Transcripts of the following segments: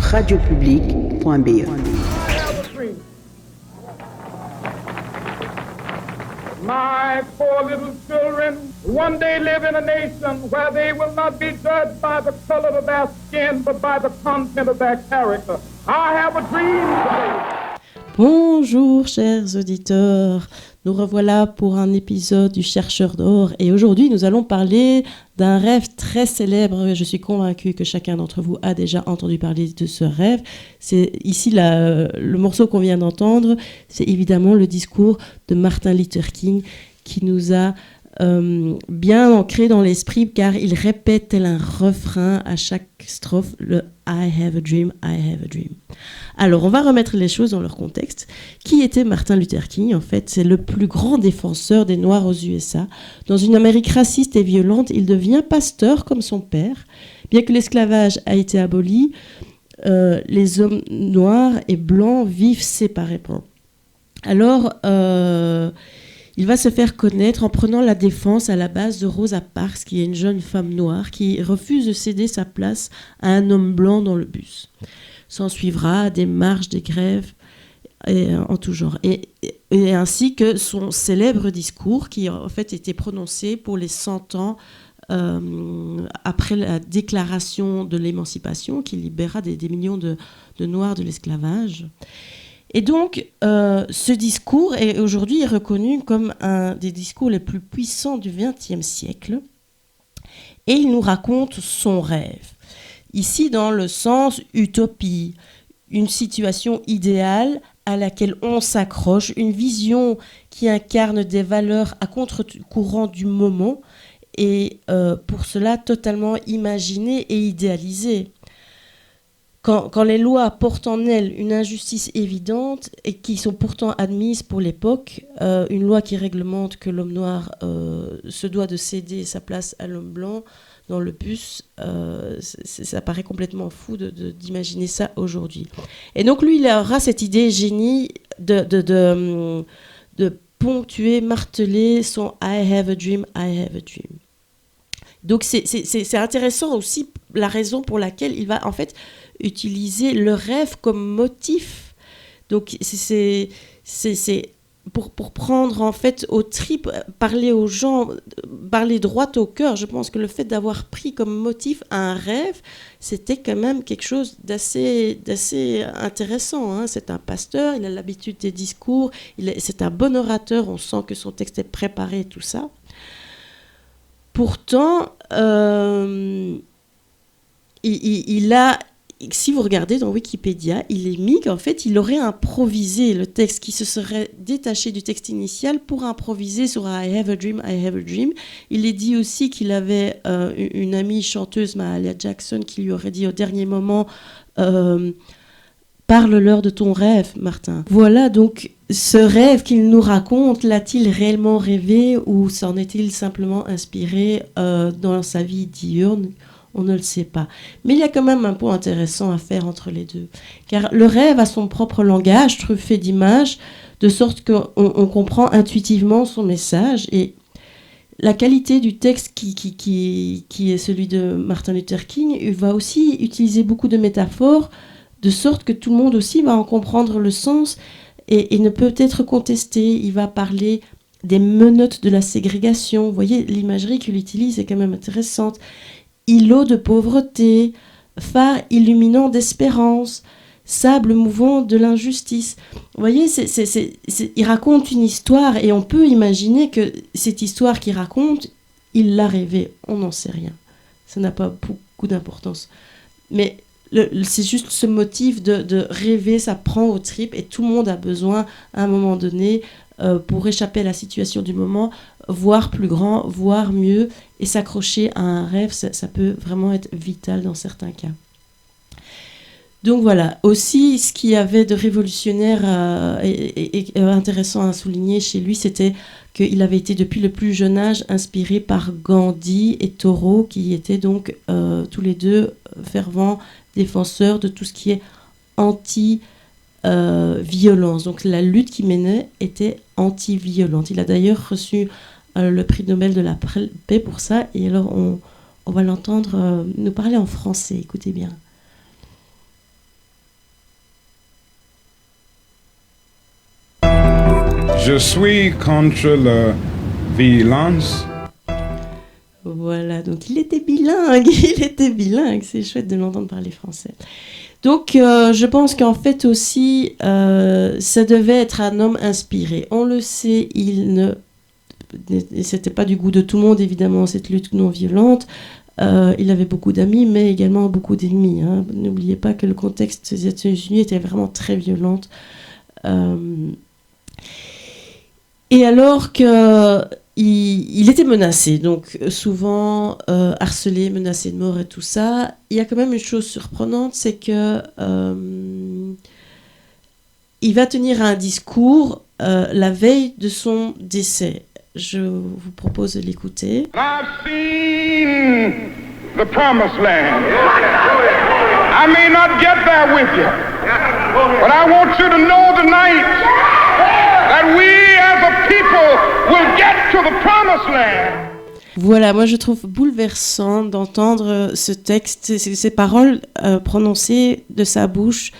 radiopublique.be. My poor little children one day live in a nation where they will not be judged by the color of their skin, but by the content of their character. I have a dream today. Bonjour chers auditeurs, nous revoilà pour un épisode du Chercheur d'or et aujourd'hui nous allons parler d'un rêve très célèbre. Je suis convaincue que chacun d'entre vous a déjà entendu parler de ce rêve. C'est ici le morceau qu'on vient d'entendre, c'est évidemment le discours de Martin Luther King qui nous a bien ancré dans l'esprit car il répète tel un refrain à chaque strophe le I have a dream, I have a dream. Alors on va remettre les choses dans leur contexte. Qui était Martin Luther King? En fait, c'est le plus grand défenseur des Noirs aux USA. Dans une Amérique raciste et violente, il devient pasteur comme son père. Bien que l'esclavage a été aboli, les hommes noirs et blancs vivent séparément. Alors, il va se faire connaître en prenant la défense à la base de Rosa Parks, qui est une jeune femme noire qui refuse de céder sa place à un homme blanc dans le bus. S'en suivra des marches, des grèves en tout genre. Et ainsi que son célèbre discours qui en fait était prononcé pour les 100 ans après la déclaration de l'émancipation qui libéra des millions de Noirs de l'esclavage. Et donc, ce discours est aujourd'hui reconnu comme un des discours les plus puissants du XXe siècle. Et il nous raconte son rêve. Ici, dans le sens utopie, une situation idéale à laquelle on s'accroche, une vision qui incarne des valeurs à contre-courant du moment et pour cela totalement imaginée et idéalisée. Quand les lois portent en elles une injustice évidente et qui sont pourtant admises pour l'époque, une loi qui réglemente que l'homme noir se doit de céder sa place à l'homme blanc dans le bus, ça paraît complètement fou d'imaginer ça aujourd'hui. Et donc lui, il aura cette idée génie de ponctuer, marteler son « I have a dream, I have a dream ». Donc c'est intéressant aussi la raison pour laquelle il va en fait utiliser le rêve comme motif. Donc c'est pour prendre en fait au trip, parler aux gens, parler droit au cœur. Je pense que le fait d'avoir pris comme motif un rêve, c'était quand même quelque chose d'assez intéressant. Hein. C'est un pasteur, il a l'habitude des discours, c'est un bon orateur, on sent que son texte est préparé, tout ça. Pourtant, il a, si vous regardez dans Wikipédia, il est mis qu'en fait, il aurait improvisé le texte, qui se serait détaché du texte initial pour improviser sur I have a dream, I have a dream. Il est dit aussi qu'il avait une amie chanteuse, Mahalia Jackson, qui lui aurait dit au dernier moment parle-leur de ton rêve, Martin. Voilà donc ce rêve qu'il nous raconte, l'a-t-il réellement rêvé ou s'en est-il simplement inspiré dans sa vie diurne? On ne le sait pas. Mais il y a quand même un point intéressant à faire entre les deux. Car le rêve a son propre langage, truffé d'images, de sorte qu'on comprend intuitivement son message. Et la qualité du texte qui est celui de Martin Luther King va aussi utiliser beaucoup de métaphores, de sorte que tout le monde aussi va en comprendre le sens et ne peut être contesté. Il va parler des menottes de la ségrégation. Vous voyez, l'imagerie qu'il utilise est quand même intéressante. Îlot de pauvreté, phare illuminant d'espérance, sable mouvant de l'injustice. Vous voyez, il raconte une histoire et on peut imaginer que cette histoire qu'il raconte, il l'a rêvée. On n'en sait rien. Ça n'a pas beaucoup d'importance. Mais c'est juste ce motif de rêver, ça prend aux tripes et tout le monde a besoin, à un moment donné, pour échapper à la situation du moment, voir plus grand, voir mieux et s'accrocher à un rêve, ça peut vraiment être vital dans certains cas. Donc voilà, aussi ce qu'il y avait de révolutionnaire et intéressant à souligner chez lui, c'était qu'il avait été depuis le plus jeune âge inspiré par Gandhi et Thoreau, qui étaient donc tous les deux fervents défenseurs de tout ce qui est anti-violence. Donc la lutte qu'il menait était anti-violente. Il a d'ailleurs reçu le prix Nobel de la paix pour ça, et alors on va l'entendre nous parler en français, écoutez bien. Je suis contre la violence. Voilà, donc il était bilingue, c'est chouette de l'entendre parler français. Donc je pense qu'en fait aussi, ça devait être un homme inspiré. On le sait, c'était pas du goût de tout le monde, évidemment, cette lutte non violente. Il avait beaucoup d'amis, mais également beaucoup d'ennemis. Hein. N'oubliez pas que le contexte des États-Unis était vraiment très violent. Et alors qu'il était menacé, donc souvent harcelé, menacé de mort et tout ça, il y a quand même une chose surprenante, c'est que il va tenir un discours la veille de son décès. Je vous propose de l'écouter. I've seen the promised land. I may not get there with you, but I want you to know tonight that we as a people will get to the promised land. Voilà, moi je trouve bouleversant d'entendre ce texte, ces paroles prononcées de sa bouche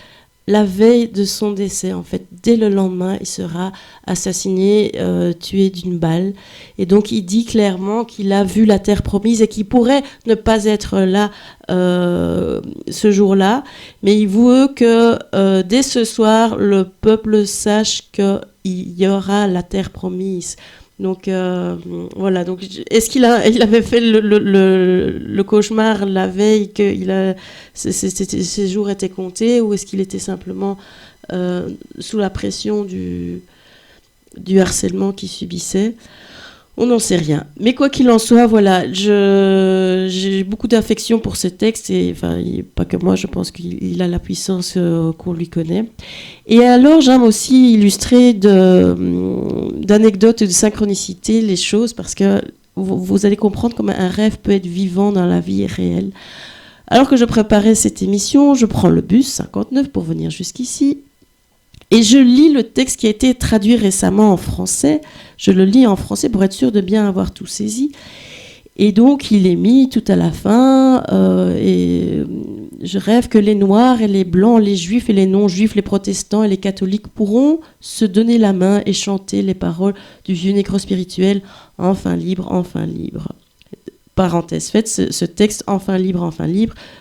la veille de son décès. En fait, dès le lendemain, il sera assassiné, tué d'une balle. Et donc, il dit clairement qu'il a vu la terre promise et qu'il pourrait ne pas être là ce jour-là. Mais il veut que dès ce soir, le peuple sache qu'il y aura la terre promise. Donc voilà. Donc est-ce qu'il avait fait le cauchemar la veille que ses jours étaient comptés, ou est-ce qu'il était simplement sous la pression du harcèlement qu'il subissait? On n'en sait rien. Mais quoi qu'il en soit, voilà, j'ai beaucoup d'affection pour ce texte, et enfin, pas que moi, je pense qu'il a la puissance qu'on lui connaît. Et alors, j'aime aussi illustrer d'anecdotes et de synchronicité les choses, parce que vous allez comprendre comment un rêve peut être vivant dans la vie réelle. Alors que je préparais cette émission, je prends le bus 59 pour venir jusqu'ici. Et je lis le texte qui a été traduit récemment en français. Je le lis en français pour être sûr de bien avoir tout saisi. Et donc, il est mis tout à la fin. Et je rêve que les Noirs et les Blancs, les Juifs et les non-Juifs, les protestants et les catholiques pourront se donner la main et chanter les paroles du vieux négro spirituel. Enfin libre, enfin libre. Parenthèse faite, ce texte, enfin libre,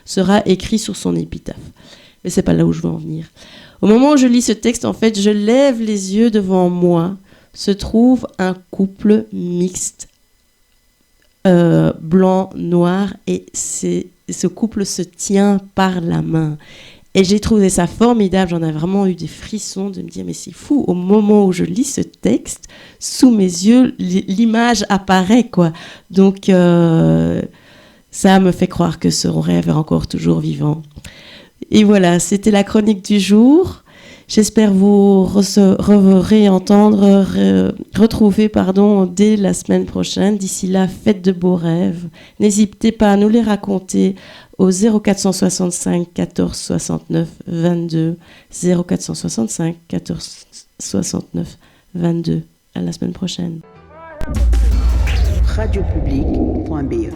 sera écrit sur son épitaphe. Mais c'est pas là où je veux en venir. Au moment où je lis ce texte, en fait, je lève les yeux devant moi. Se trouve un couple mixte, blanc, noir, et ce couple se tient par la main. Et j'ai trouvé ça formidable. J'en ai vraiment eu des frissons de me dire, mais c'est fou. Au moment où je lis ce texte, sous mes yeux, l'image apparaît, quoi. Donc, ça me fait croire que ce rêve est encore toujours vivant. Et voilà, c'était la chronique du jour. J'espère vous retrouver dès la semaine prochaine. D'ici là, faites de beaux rêves. N'hésitez pas à nous les raconter au 0465 14 69 22. 0465 14 69 22. À la semaine prochaine. radiopublique.be